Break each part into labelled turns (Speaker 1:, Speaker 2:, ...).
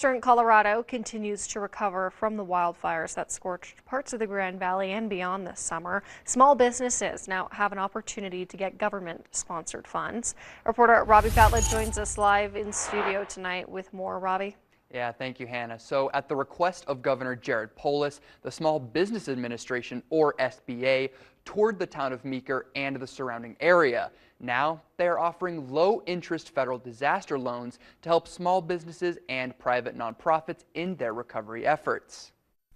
Speaker 1: Western Colorado continues to recover from the wildfires that scorched parts of the Grand Valley and beyond this summer. Small businesses now have an opportunity to get government-sponsored funds. Reporter Robbie Patla joins us live in studio tonight with more. Robbie?
Speaker 2: Yeah, thank you, Hannah. So at the request of Governor Jared Polis, the Small Business Administration, or SBA, toured the town of Meeker and the surrounding area. Now they are offering low-interest federal disaster loans to help small businesses and private nonprofits in their recovery efforts.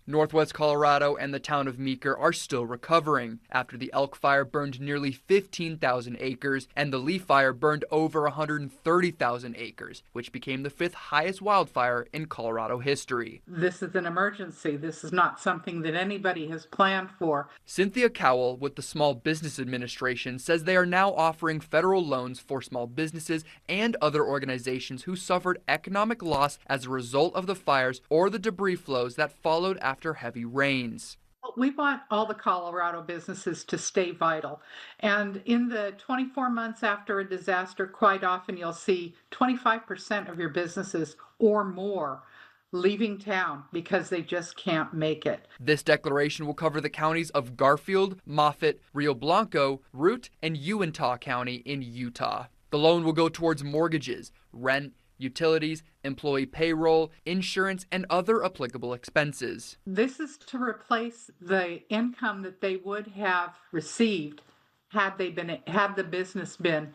Speaker 2: Northwest Colorado and the town of Meeker are still recovering after the Elk Fire burned nearly 15,000 acres and the Leaf Fire burned over 130,000 acres, which became the fifth highest wildfire in Colorado history.
Speaker 3: This is an emergency. This is not something that anybody has planned for.
Speaker 2: Cynthia Cowell with the Small Business Administration says they are now offering federal loans for small businesses and other organizations who suffered economic loss as a result of the fires or the debris flows that followed after heavy rains.
Speaker 3: We want all the Colorado businesses to stay vital. And in the 24 months after a disaster, quite often you'll see 25% of your businesses or more leaving town because they just can't make it.
Speaker 2: This declaration will cover the counties of Garfield, Moffett, Rio Blanco, Root, and Uintah County in Utah. The loan will go towards mortgages, rent, utilities, employee payroll, insurance, and other applicable expenses.
Speaker 3: This is to replace the income that they would have received had the business been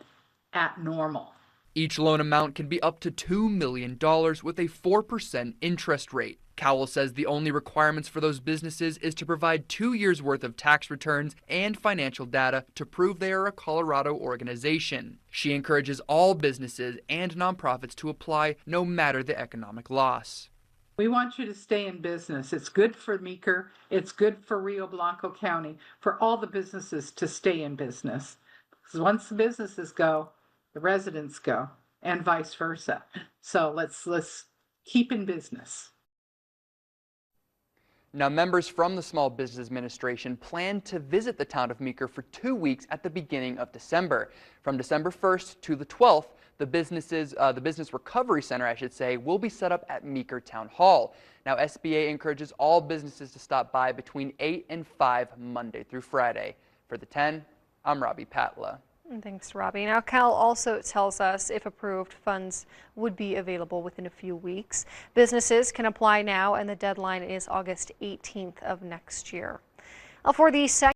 Speaker 3: at normal.
Speaker 2: Each loan amount can be up to $2 million with a 4% interest rate. Cowell says the only requirements for those businesses is to provide 2 years' worth of tax returns and financial data to prove they are a Colorado organization. She encourages all businesses and nonprofits to apply no matter the economic loss.
Speaker 3: We want you to stay in business. It's good for Meeker. It's good for Rio Blanco County, for all the businesses to stay in business. Because once the businesses go, the residents go, and vice versa. So let's keep in business.
Speaker 2: Now, members from the Small Business Administration plan to visit the town of Meeker for 2 weeks at the beginning of December. From December 1st to the 12th, the Business Recovery Center, I should say, will be set up at Meeker Town Hall. Now, SBA encourages all businesses to stop by between 8 and 5 Monday through Friday. For the 10, I'm Robbie Patla.
Speaker 1: Thanks, Robbie. Now, Cal also tells us, if approved, funds would be available within a few weeks. Businesses can apply now, and the deadline is August 18th of next year. For the second